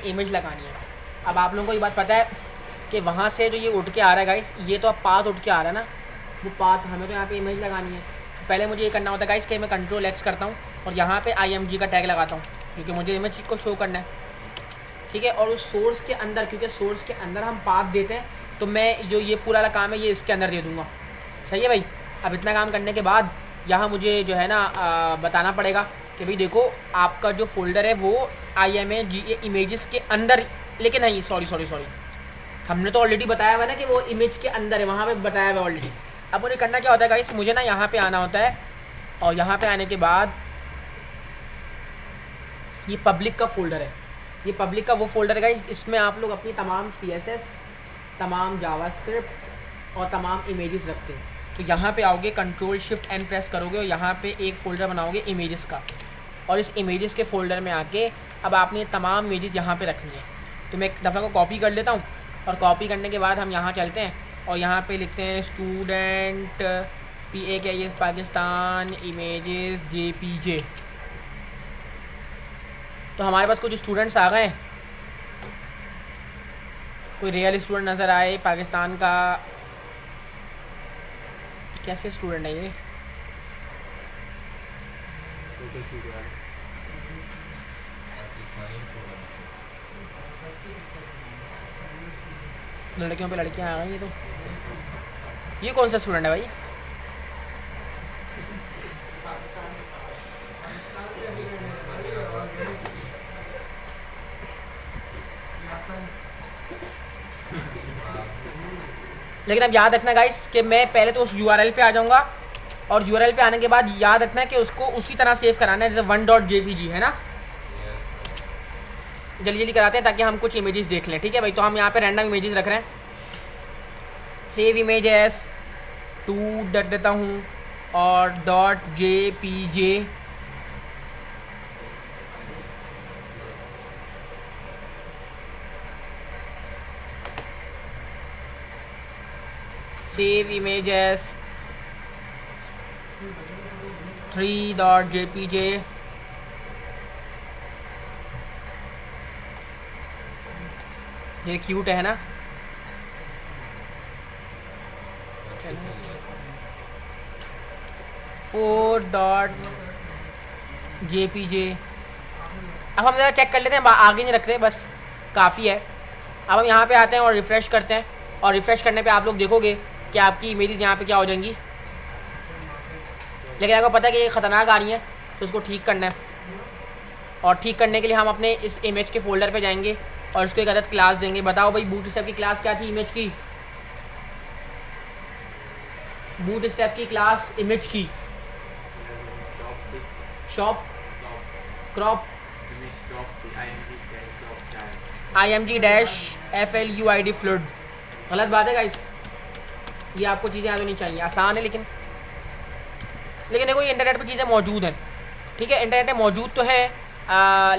Image लगानी है। अब आप लोगों को ये बात पता है कि वहाँ से जो ये उठ के आ रहा है गाइस, ये तो अब पाथ उठ के आ रहा है ना, वो पाथ हमें तो यहाँ पे इमेज लगानी है। पहले मुझे ये करना होता है गाइस कि मैं कंट्रोल एक्स करता हूँ और यहाँ पे IMG का टैग लगाता हूँ, क्योंकि मुझे इमेज को शो करना है, ठीक है। और उस सोर्स के अंदर, क्योंकि सोर्स के अंदर हम पाथ देते हैं, तो मैं जो ये पूरा वाला काम है ये इसके अंदर दे दूँगा। सही है भाई। अब इतना काम करने के बाद यहाँ मुझे जो है ना बताना पड़ेगा कि भाई देखो आपका जो फोल्डर है वो IMG इमेजेस के अंदर, लेकिन नहीं, सॉरी, हमने तो ऑलरेडी बताया हुआ ना कि वो इमेज के अंदर है, वहाँ पे बताया हुआ ऑलरेडी। अब मुझे करना क्या होता है गाइस, मुझे ना यहाँ पे आना होता है और यहाँ पे आने के बाद ये पब्लिक का फोल्डर है, ये पब्लिक का वो फोल्डर है गाइस, इसमें आप लोग अपनी तमाम CSS, तमाम जावास्क्रिप्ट और तमाम इमेजेस रखते हैं। तो यहाँ पे आओगे, Ctrl+Shift+N प्रेस करोगे और यहाँ पे एक फ़ोल्डर बनाओगे इमेजेस का, और इस इमेजेस के फ़ोल्डर में आके अब आपने तमाम इमेजेस यहाँ पे रखनी है। तो मैं एक दफ़ा को कॉपी कर लेता हूँ और कॉपी करने के बाद हम यहाँ चलते हैं और यहाँ पे लिखते हैं student PAKIS Pakistan images JPJ। तो हमारे पास कुछ स्टूडेंट्स आ गए हैं, कोई रियल स्टूडेंट नज़र आए पाकिस्तान का, कैसे स्टूडेंट है ये? लड़कियों पे लड़कियां आ गई हैं। तो ये कौन सा स्टूडेंट है भाई? लेकिन अब याद रखना गाइस कि मैं पहले तो उस URL पे आ जाऊंगा और URL पे आने के बाद याद रखना है कि उसको उसी तरह सेव कराना है जैसे 1.jpg है ना। जल्दी जल्दी कराते हैं ताकि हम कुछ इमेजेस देख लें, ठीक है भाई। तो हम यहाँ पे रैंडम इमेजेस रख रहे हैं। सेव इमेज एस 2 रख देता हूँ और .jpj, save image S 3.jpj, ये क्यूट है ना। चलो 4.jpj। अब हम ज़रा चेक कर लेते हैं, आगे नहीं रखते, बस काफ़ी है। अब हम यहाँ पे आते हैं और रिफ़्रेश करते हैं, और रिफ़्रेश करने पे आप लोग देखोगे कि आपकी इमेजेस यहाँ पे क्या हो जाएंगी। लेकिन आपको पता है कि ये ख़तरनाक आ रही है, तो उसको ठीक करना है। और ठीक करने के लिए हम अपने इस इमेज के फ़ोल्डर पे जाएंगे और उसको एक अदद क्लास देंगे। बताओ भाई बूटस्ट्रैप की क्लास क्या थी इमेज की? बूटस्ट्रैप की क्लास इमेज की शॉप क्रॉप IMG-FLUID फ्लूड। गलत बात है गाइस, ये आपको चीज़ें याद होनी चाहिए। आसान है लेकिन देखो ये इंटरनेट पर चीज़ें मौजूद हैं, ठीक है। इंटरनेट में मौजूद तो है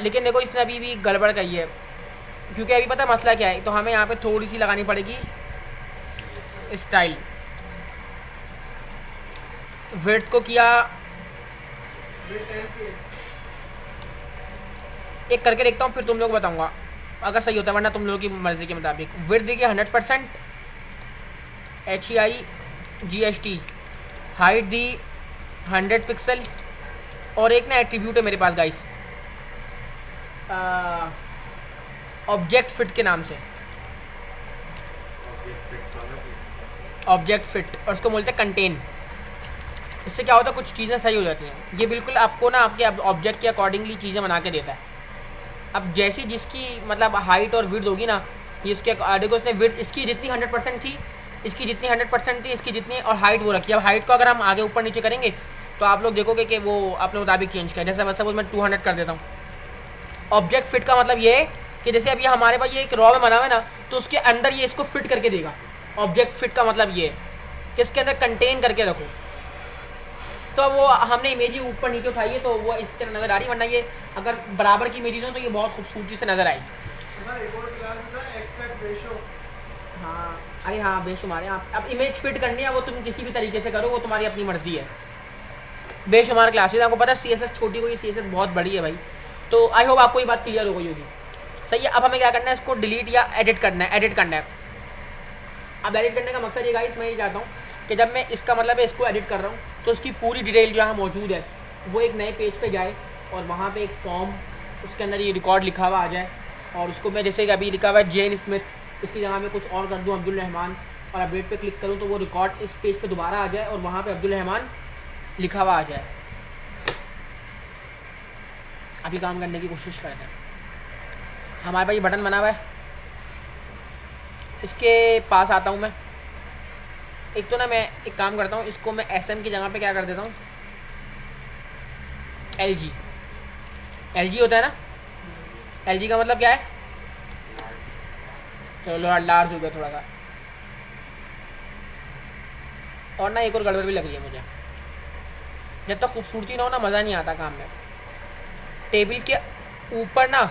लेकिन देखो इसने अभी भी गड़बड़ कही है, क्योंकि अभी पता है मसला क्या है। तो हमें यहाँ पे थोड़ी सी लगानी पड़ेगी स्टाइल। विड्थ को किया, एक करके देखता हूँ फिर तुम लोग बताऊँगा अगर सही होता है, वरना तुम लोगों की मर्ज़ी के मुताबिक। विड्थ देखिए 100%, HEIGST, हाइट दी 100 पिक्सल, और एक ना एट्रीब्यूट है मेरे पास गाइस ऑब्जेक्ट फिट के नाम से, ऑब्जेक्ट फिट, और उसको बोलते हैं कंटेन। इससे क्या होता है, कुछ चीज़ें सही हो जाती हैं। ये बिल्कुल आपको ना आपके ऑब्जेक्ट के अकॉर्डिंगली चीज़ें बना के देता है। अब जैसी जिसकी मतलब हाइट और विड्थ होगी ना, ये इसके देखो उसने विड्थ इसकी जितनी 100% थी, इसकी जितनी 100% थी, इसकी जितनी, और हाइट वो रखी है। अब हाइट को अगर हम आगे ऊपर नीचे करेंगे तो आप लोग देखोगे कि वो अपने मुताबिक चेंज करें। जैसे सपोज मैं 200 कर देता हूँ। ऑब्जेक्ट फिट का मतलब ये है कि जैसे अभी हमारे पास ये एक रॉ में बना हुआ है ना, तो उसके अंदर ये इसको फिट करके देगा। ऑब्जेक्ट फिट का मतलब ये है कि इसके अंदर कंटेन करके रखो। तो वो हमने इमेज ही ऊपर नीचे उठाई है तो वो इस तरह नज़र आ रही है, वरना ये अगर बराबर की इमेजेस हो तो ये बहुत खूबसूरती से नज़र आएगी। हाँ अरे हाँ बेशुमार है। अब इमेज फिट करनी है वो तुम किसी भी तरीके से करो, वो तुम्हारी अपनी मर्जी है। बेशुमार क्लासेस, आपको पता है CSS छोटी हुई, CSS बहुत बड़ी है भाई। तो आई होप आपको ये बात क्लियर हो गई होगी। सही है। अब हमें क्या करना है, इसको डिलीट या एडिट करना है, एडिट करना है। अब एडिट करने का मकसद ये गाइस मैं ये चाहता हूँ कि जब मैं इसका मतलब है इसको एडिट कर रहा हूँ तो उसकी पूरी डिटेल जो यहाँ मौजूद है वो एक नए पेज पे जाए और वहाँ पे एक फॉर्म, उसके अंदर ये रिकॉर्ड लिखा हुआ आ जाए और उसको मैं जैसे कि अभी लिखा हुआ है जेन स्मिथ, इसकी जगह में कुछ और कर दूँ अब्दुल रहमान और अपडेट पे क्लिक करूँ तो वो रिकॉर्ड इस पेज पे दोबारा आ जाए और वहाँ पे अब्दुल रहमान लिखा हुआ आ जाए। अभी काम करने की कोशिश करते हैं। हमारे पास ये बटन बना हुआ है, इसके पास आता हूँ मैं। एक तो ना मैं एक काम करता हूँ, इसको मैं SM की जगह पे क्या कर देता हूँ, LG। LG होता है ना, LG का मतलब क्या है, चलो लार्ज हो गया थोड़ा सा। और ना एक और गड़बड़ भी लग रही है मुझे, जब तक खूबसूरती ना हो ना मज़ा नहीं आता काम में। टेबल के ऊपर ना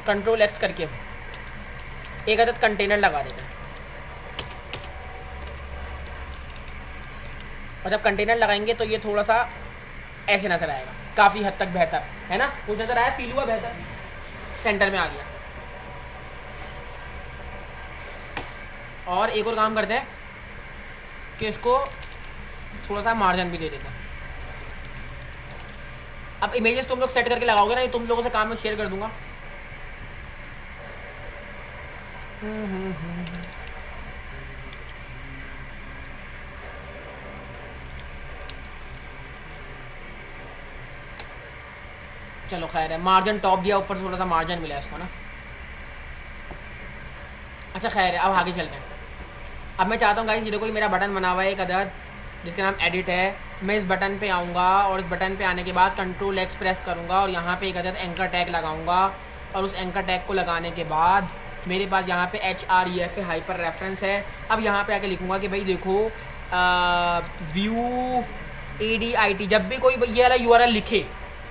Ctrl X करके एक आदत कंटेनर लगा देते हैं और जब कंटेनर लगाएंगे तो ये थोड़ा सा ऐसे नज़र आएगा, काफ़ी हद तक बेहतर है ना। कुछ नज़र आया, फील हुआ बेहतर, सेंटर में आ गया। और एक और काम करते हैं कि इसको थोड़ा सा मार्जिन भी दे देते हैं। अब इमेजेस तुम लोग सेट करके लगाओगे ना, ये तुम लोगों से काम में शेयर कर दूंगा। चलो खैर है, मार्जिन टॉप दिया, ऊपर से थोड़ा सा मार्जिन मिला इसको ना। अच्छा खैर है, अब आगे चलते हैं। अब मैं चाहता हूँ गाइस, ये देखो ये मेरा बटन बना हुआ है एक अदद जिसका नाम एडिट है। मैं इस बटन पे आऊँगा और इस बटन पे आने के बाद Ctrl X प्रेस करूँगा और यहाँ पे एक अदद एंकर टैग लगाऊँगा और उस एंकर टैग को लगाने के बाद मेरे पास यहाँ पे HREF हाइपर रेफरेंस है। अब यहाँ पे आके लिखूँगा कि भाई देखो व्यू ADIT, जब भी कोई ये वाला URL लिखे,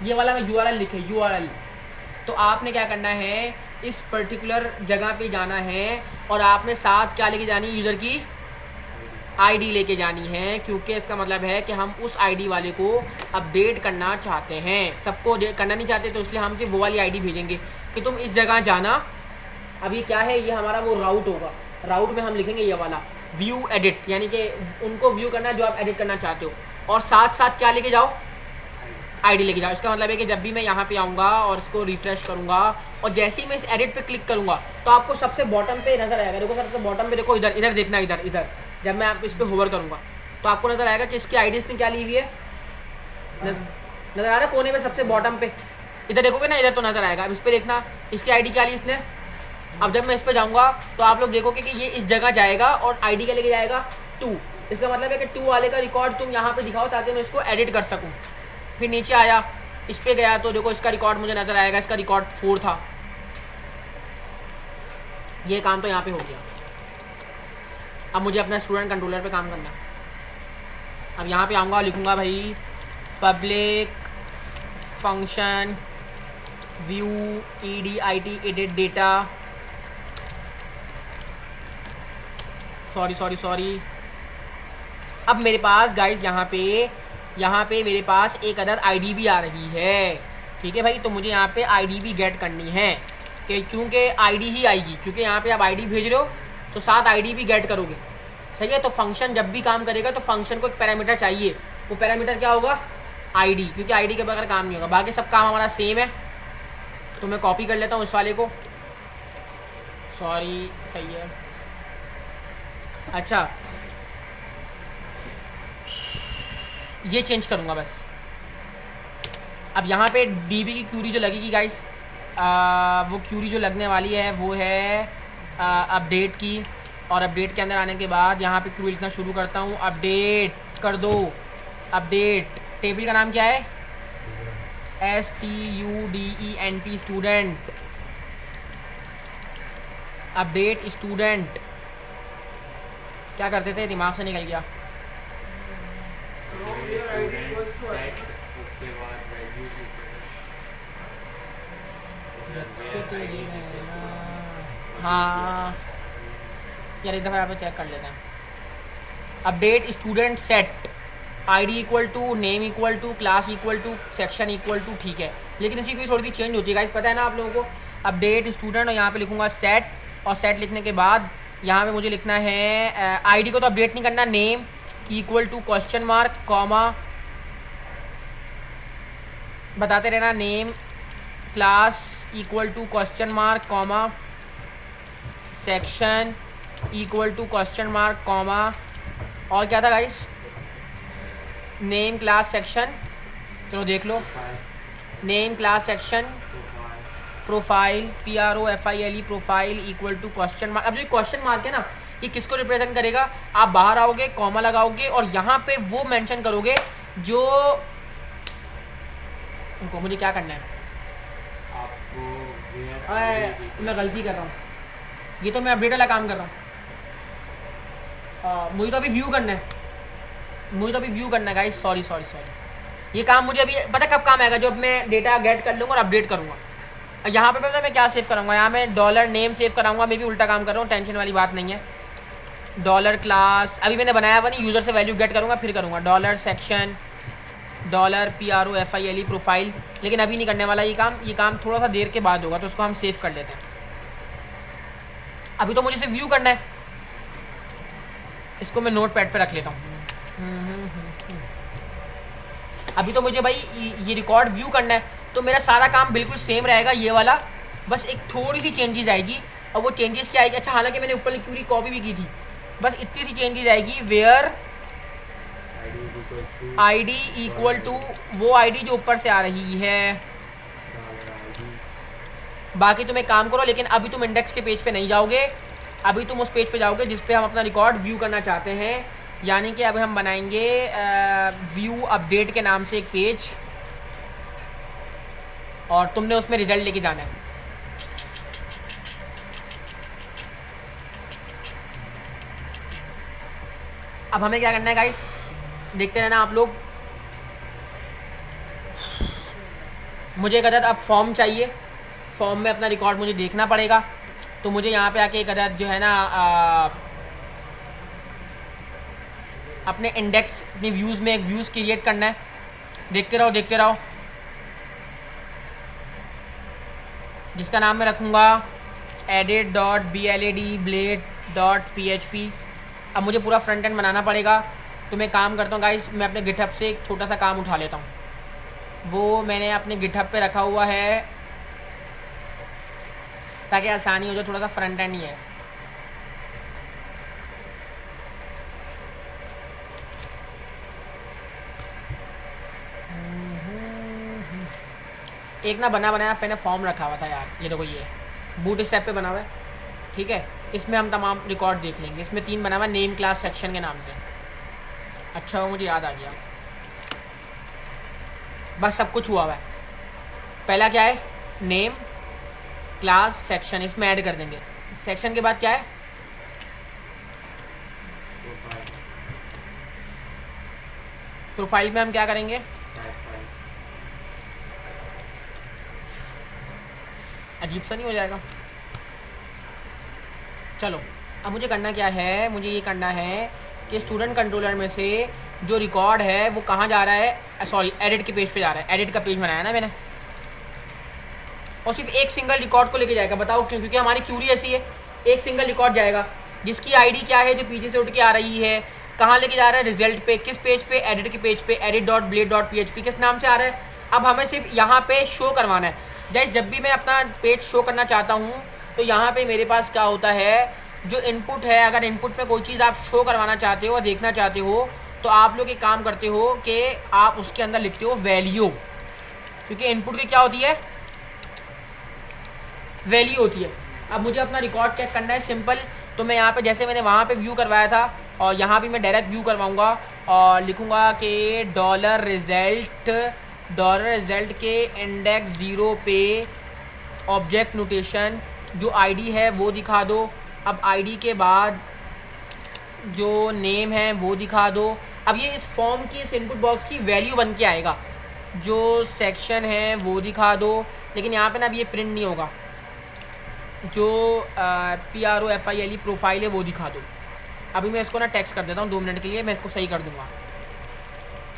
ये वाला मैं URL लिखे URL, तो आपने क्या करना है, इस पर्टिकुलर जगह पे जाना है और आपने साथ क्या लेके जानी है, यूज़र की ID लेके जानी है, क्योंकि इसका मतलब है कि हम उस ID वाले को अपडेट करना चाहते हैं। सबको करना नहीं चाहते तो इसलिए हम सिर्फ वो वाली ID भेजेंगे कि तुम इस जगह जाना। अब ये क्या है, ये हमारा वो राउट होगा, राउट में हम लिखेंगे ये वाला व्यू एडिट, यानी कि उनको व्यू करना है जो आप एडिट करना चाहते हो, और साथ साथ क्या लेके जाओ, ID लेके जाओ। इसका मतलब है कि जब भी मैं यहाँ पे आऊँगा और इसको रिफ्रेश करूँगा और जैसे ही मैं इस एडिट पे क्लिक करूँगा तो आपको सबसे बॉटम पे नज़र आएगा, देखो सबसे बॉटम पे देखो, इधर इधर देखना, इधर इधर जब मैं आप इस पर होवर करूँगा तो आपको नज़र आएगा कि इसकी ID इसने क्या ली हुई है, नज़र आ रहा है कोने में सबसे बॉटम पे, इधर देखोगे ना, इधर तो नज़र आएगा। अब इस पर देखना इसकी ID क्या ली इसने। अब जब मैं इस पर जाऊँगा तो आप लोग देखोगे कि ये इस जगह जाएगा और ID क्या लेके जाएगा 2। इसका मतलब है कि 2 वाले का रिकॉर्ड तुम यहाँ पे दिखाओ ताकि मैं इसको एडिट कर सकूँ। फिर नीचे आया, इस पर गया तो देखो इसका रिकॉर्ड मुझे नज़र आएगा, इसका रिकॉर्ड 4 था। ये काम तो यहाँ पे हो गया। अब मुझे अपना स्टूडेंट कंट्रोलर पे काम करना है। अब यहाँ पे आऊँगा, लिखूँगा भाई public function view EDIT edit data, sorry. अब मेरे पास गाइस यहाँ पे मेरे पास एक अदद ID भी आ रही है, ठीक है भाई। तो मुझे यहाँ पे ID भी गेट करनी है कि क्योंकि ID ही आएगी, क्योंकि यहाँ पे आप ID भेज रहे हो तो साथ ID भी गेट करोगे, सही है। तो फंक्शन जब भी काम करेगा तो फंक्शन को एक पैरामीटर चाहिए, वो पैरामीटर क्या होगा, ID, क्योंकि ID के बगैर काम नहीं होगा। बाकी सब काम हमारा सेम है। तो मैं कॉपी कर लेता हूँ इस वाले को, सॉरी, सही है। अच्छा ये चेंज करूँगा बस। अब यहाँ पे DB की क्यूरी जो लगेगी गाइस, वो क्यूरी जो लगने वाली है वो है अपडेट की, और अपडेट के अंदर आने के बाद यहाँ पे क्यूरी लिखना शुरू करता हूँ, अपडेट कर दो। अपडेट टेबल का नाम क्या है, STUDENT स्टूडेंट, अपडेट स्टूडेंट। क्या करते थे, दिमाग से निकल गया। हाँ यार एक दफ़ा यहाँ पे चेक कर लेते हैं। Update student set, ID equal to, name equal to, class equal to, section equal to, ठीक है। लेकिन इसकी कोई थोड़ी सी चेंज होती है गाइस, पता है ना आप लोगों को अपडेट स्टूडेंट और यहाँ पे लिखूँगा सेट, और सेट लिखने के बाद यहाँ पे मुझे लिखना है आईडी को तो अपडेट नहीं करना, name equal to question mark comma, बताते रहना name class equal to question mark comma, section equal to question mark comma, और क्या था गाइस, नेम क्लास सेक्शन, चलो देख लो, name class section profile PROFILE profile equal to question mark. अब जो क्वेश्चन मार्क है ना, ये किसको रिप्रेजेंट करेगा, आप बाहर आओगे, कॉमा लगाओगे और यहाँ पे वो मेंशन करोगे जो उनको, मुझे क्या करना है आपको, मैं गलती कर रहा हूँ, ये तो मैं अपडेट वाला काम कर रहा हूँ, मुझे तो अभी व्यू करना है, मुझे तो अभी व्यू करना है गाइस, सॉरी, ये काम मुझे अभी पता कब काम आएगा, जब मैं डेटा गेट कर लूँगा और अपडेट करूँगा। यहाँ पे पता मैं क्या सेव कराऊंगा, यहाँ मैं डॉलर नेम सेव कराऊंगा, मैं भी उल्टा काम कर रहा हूँ, टेंशन वाली बात नहीं है। डॉलर क्लास अभी मैंने बनाया हुआ नहीं, यूज़र से वैल्यू गेट करूँगा फिर करूँगा, dollar section dollar PROFILE profile, लेकिन अभी नहीं करने वाला ये काम थोड़ा सा देर के बाद होगा, तो उसको हम सेव कर लेते हैं। अभी तो मुझे सिर्फ व्यू करना है, इसको मैं नोट पैड पर रख लेता हूँ। अभी तो मुझे भाई ये रिकॉर्ड व्यू करना है, तो मेरा सारा काम बिल्कुल सेम रहेगा ये वाला, बस एक थोड़ी सी चेंजेस आएगी, और वो चेंजेस क्या आएगी, अच्छा हालांकि मैंने ऊपर पूरी कॉपी भी की थी, बस इतनी सी चेंजेस आएगी, वेयर आईडी इक्वल टू वो आईडी जो ऊपर से आ रही है। बाकी तुम एक काम करो, लेकिन अभी तुम इंडेक्स के पेज पे नहीं जाओगे, अभी तुम उस पेज पे जाओगे जिस पे हम अपना रिकॉर्ड व्यू करना चाहते हैं, यानी कि अभी हम बनाएंगे व्यू अपडेट के नाम से एक पेज, और तुमने उसमें रिजल्ट लेके जाना है। अब हमें क्या करना है गाइस, देखते रहना आप लोग। मुझे एक अदद अब फॉर्म चाहिए, फॉर्म में अपना रिकॉर्ड मुझे देखना पड़ेगा, तो मुझे यहाँ पे आके एक अदद जो है ना अपने इंडेक्स अपने व्यूज़ में एक व्यूज़ क्रिएट करना है। देखते रहो, जिसका नाम मैं रखूँगा edit.blad.blade.php। अब मुझे पूरा फ्रंट एंड बनाना पड़ेगा, तो मैं काम करता हूँ गाइस, मैं अपने गिटहब से एक छोटा सा काम उठा लेता हूँ, वो मैंने अपने गिटहब पे रखा हुआ है ताकि आसानी हो जाए, थोड़ा सा फ्रंट एंड ही है। एक ना बना बनाया मैंने फॉर्म रखा हुआ था यार, ये देखो ये बूट स्टेप पे बना हुआ है, ठीक है, इसमें हम तमाम रिकॉर्ड देख लेंगे। इसमें 3 बना हुआ है नेम क्लास सेक्शन के नाम से। अच्छा मुझे याद आ गया, बस सब कुछ हुआ हुआ है। पहला क्या है, नेम क्लास सेक्शन, इसमें ऐड कर देंगे। सेक्शन के बाद क्या है, प्रोफाइल में हम क्या करेंगे, अजीब सा नहीं हो जाएगा। चलो अब मुझे करना क्या है, मुझे ये करना है कि स्टूडेंट कंट्रोलर में से जो रिकॉर्ड है वो कहाँ जा रहा है, सॉरी एडिट के पेज पे जा रहा है। एडिट का पेज बनाया ना मैंने, और सिर्फ एक सिंगल रिकॉर्ड को लेके जाएगा। बताओ क्यों, क्योंकि हमारी क्यूरी ऐसी है, एक सिंगल रिकॉर्ड जाएगा जिसकी आईडी क्या है, जो पीछे से उठ के आ रही है, कहाँ लेके जा रहा है, रिजल्ट पे, किस पेज पे, एडिट के पेज पे, edit.blade.php किस नाम से आ रहा है। अब हमें सिर्फ यहाँ पे शो करवाना है। जैसे जब भी मैं अपना पेज शो करना चाहता हूँ तो यहाँ पे मेरे पास क्या होता है, जो इनपुट है, अगर इनपुट में कोई चीज़ आप शो करवाना चाहते हो और देखना चाहते हो तो आप लोग एक काम करते हो कि आप उसके अंदर लिखते हो वैल्यू, क्योंकि इनपुट की क्या होती है, वैल्यू होती है। अब मुझे अपना रिकॉर्ड चेक करना है, सिंपल, तो मैं यहाँ पे जैसे मैंने वहाँ पे व्यू करवाया था और यहाँ भी मैं डायरेक्ट व्यू करवाऊँगा और लिखूँगा कि डॉलर रिजल्ट के इंडेक्स 0 पे ऑब्जेक्ट नोटेशन, जो आईडी है वो दिखा दो। अब आईडी के बाद जो नेम है वो दिखा दो। अब ये इस फॉर्म की, इस इनपुट बॉक्स की वैल्यू बन के आएगा। जो सेक्शन है वो दिखा दो, लेकिन यहाँ पे ना अब ये प्रिंट नहीं होगा। जो PROFILE प्रोफाइल है वो दिखा दो। अभी मैं इसको ना टेक्स्ट कर देता हूँ 2 मिनट के लिए, मैं इसको सही कर दूँगा।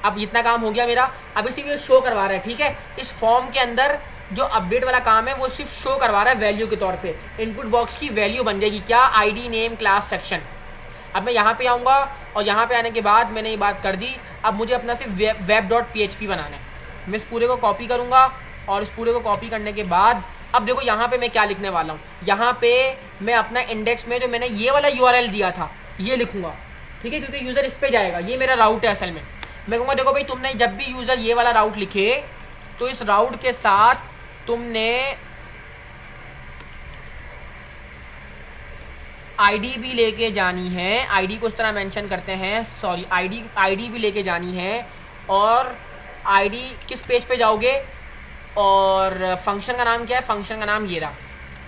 अब इतना काम हो गया मेरा, अब इसी में शो करवा रहा है, ठीक है। इस फॉर्म के अंदर जो अपडेट वाला काम है वो सिर्फ शो करवा रहा है वैल्यू के तौर पे। इनपुट बॉक्स की वैल्यू बन जाएगी क्या, आईडी नेम क्लास सेक्शन। अब मैं यहाँ पे आऊँगा और यहाँ पे आने के बाद मैंने ये बात कर दी। अब मुझे अपना सिर्फ web.php बनाना है। मैं इस पूरे को कॉपी करूँगा और इस पूरे को कॉपी करने के बाद अब देखो यहाँ पे मैं क्या लिखने वाला हूँ। यहाँ पे मैं अपना इंडेक्स में जो मैंने ये वाला URL दिया था ये लिखूँगा, ठीक है, क्योंकि यूज़र इस पर जाएगा। ये मेरा राउट है असल में। मैं कहूँगा देखो भाई तुमने जब भी यूज़र ये वाला राउट लिखे तो इस राउट के साथ तुमने आईडी भी लेके जानी है। आईडी को इस तरह मेंशन करते हैं, सॉरी आईडी भी लेके जानी है। और आईडी किस पेज पे जाओगे और फंक्शन का नाम क्या है, फंक्शन का नाम ये रहा,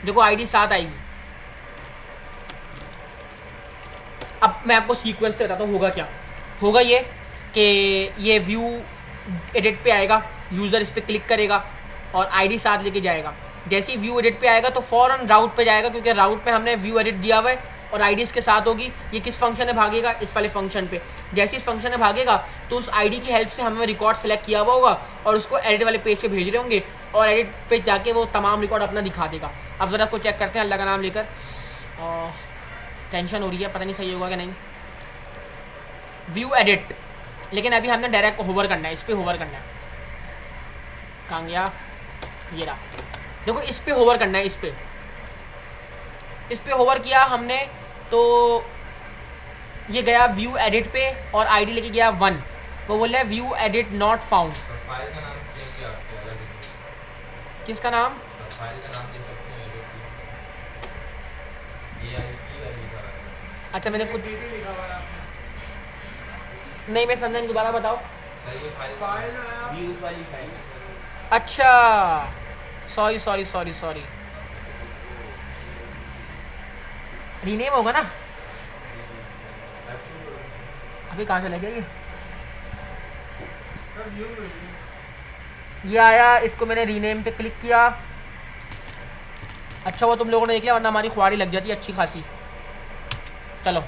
देखो आईडी साथ आएगी। अब मैं आपको सीक्वेंस से बताता हूँ होगा क्या। होगा ये कि ये व्यू एडिट पे आएगा, यूज़र इस पर क्लिक करेगा और आईडी साथ लेके जाएगा। जैसे ही व्यू एडिट पे आएगा तो फ़ौरन राउट पे जाएगा, क्योंकि राउट पे हमने व्यू एडिट दिया हुआ है और आईडी इसके साथ होगी। ये किस फंक्शन में भागेगा, इस वाले फंक्शन पे। जैसे इस फंक्शन में भागेगा तो उस आईडी की हेल्प से हमें रिकॉर्ड सेलेक्ट किया हुआ होगा और उसको एडिट वाले पेज पे भेज रहे होंगे और एडिट पे जाके वो तमाम रिकॉर्ड अपना दिखा देगा। अब ज़रा को चेक करते हैं अल्लाह का नाम लेकर। टेंशन हो रही है, पता नहीं सही होगा कि नहीं। व्यू एडिट, लेकिन अभी हमने डायरेक्ट होवर करना है, इस पर होवर करना है। कहाँ गया, ये रहा, देखो इस पर होवर करना है। इस पे होवर किया हमने तो ये गया व्यू एडिट पे और आईडी लेके गया 1। वो बोल रहा है view edit not found. File का नाम चाहिए आपको अलग। किसका नाम, फाइल का नाम दे सकते हैं ये वाली। अच्छा मैंने कुछ नहीं, मैं समझा नहीं, दोबारा बताओ। व्यूज वाली फाइल। अच्छा सॉरी रीनेम होगा ना। अभी कहाँ चला गया ये आया, इसको मैंने रीनेम पे क्लिक किया। अच्छा वो तुम लोगों ने देख लिया, वरना हमारी खुआड़ी लग जाती है अच्छी खासी। चलो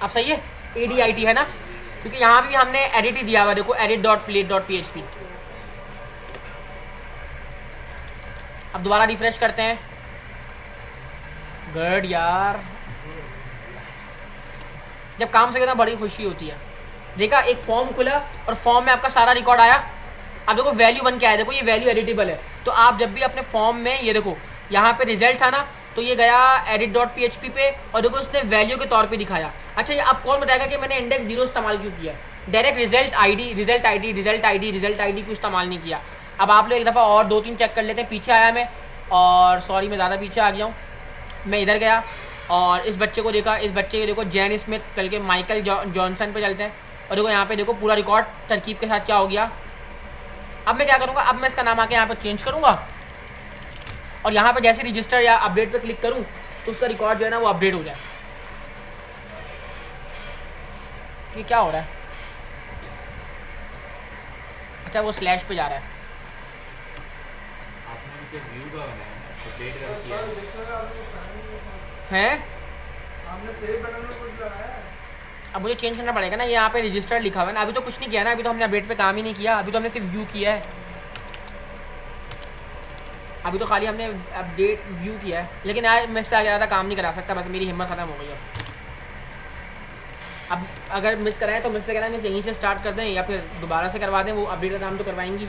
अब सही है, ADIT है ना, क्योंकि यहाँ भी हमने एडिट ही दिया हुआ। देखो edit.plate.php। अब दोबारा रिफ्रेश करते हैं। गुड यार, जब काम से होता बड़ी खुशी होती है। देखा, एक फॉर्म खुला और फॉर्म में आपका सारा रिकॉर्ड आया। अब देखो वैल्यू बन के आया, देखो ये वैल्यू एडिटेबल है। तो आप जब भी अपने फॉर्म में, ये देखो यहाँ पे रिजल्ट था ना, तो ये गया edit.php पे और देखो उसने वैल्यू के तौर पे दिखाया। अच्छा ये अब कौन बताएगा कि मैंने इंडेक्स 0 इस्तेमाल क्यों किया, डायरेक्ट रिजल्ट आईडी क्यों इस्तेमाल नहीं किया। अब आप लोग एक दफ़ा और 2-3 चेक कर लेते हैं। पीछे आया मैं, और सॉरी मैं ज़्यादा पीछे आ गया हूँ। मैं इधर गया और इस बच्चे को देखा, इस बच्चे को देखो जैन स्मिथ, कल के माइकल जॉनसन पे चलते हैं और देखो यहाँ पे देखो पूरा रिकॉर्ड तरकीब के साथ क्या हो गया। अब मैं क्या करूँगा, अब मैं इसका नाम आके यहाँ पर चेंज करूँगा और यहाँ पे जैसे रजिस्टर या अपडेट पे क्लिक करूँ तो उसका रिकॉर्ड जो है ना वो अपडेट हो जाए। ये क्या हो रहा है, अच्छा वो स्लैश पे जा रहा है। आपने जो व्यू का बनाया है अपडेट कर किया हैं, हमने सेव बटन में कुछ लगाया है। अब मुझे चेंज करना पड़ेगा ना। ये यहाँ पे रजिस्टर लिखा हुआ है ना, अभी तो कुछ नहीं किया ना, अभी तो हमने अपडेट पे काम ही नहीं किया। अभी तो हमने सिर्फ व्यू किया है, अभी तो खाली हमने अपडेट व्यू किया है। लेकिन आज मैं इससे आगे ज़्यादा काम नहीं करा सकता, बस मेरी हिम्मत ख़त्म हो गई अब अगर मिस कराएं तो मिस से कराएं, मिस यहीं से स्टार्ट कर दें या फिर दोबारा से करवा दें, वो अपडेट का काम तो करवाएंगी।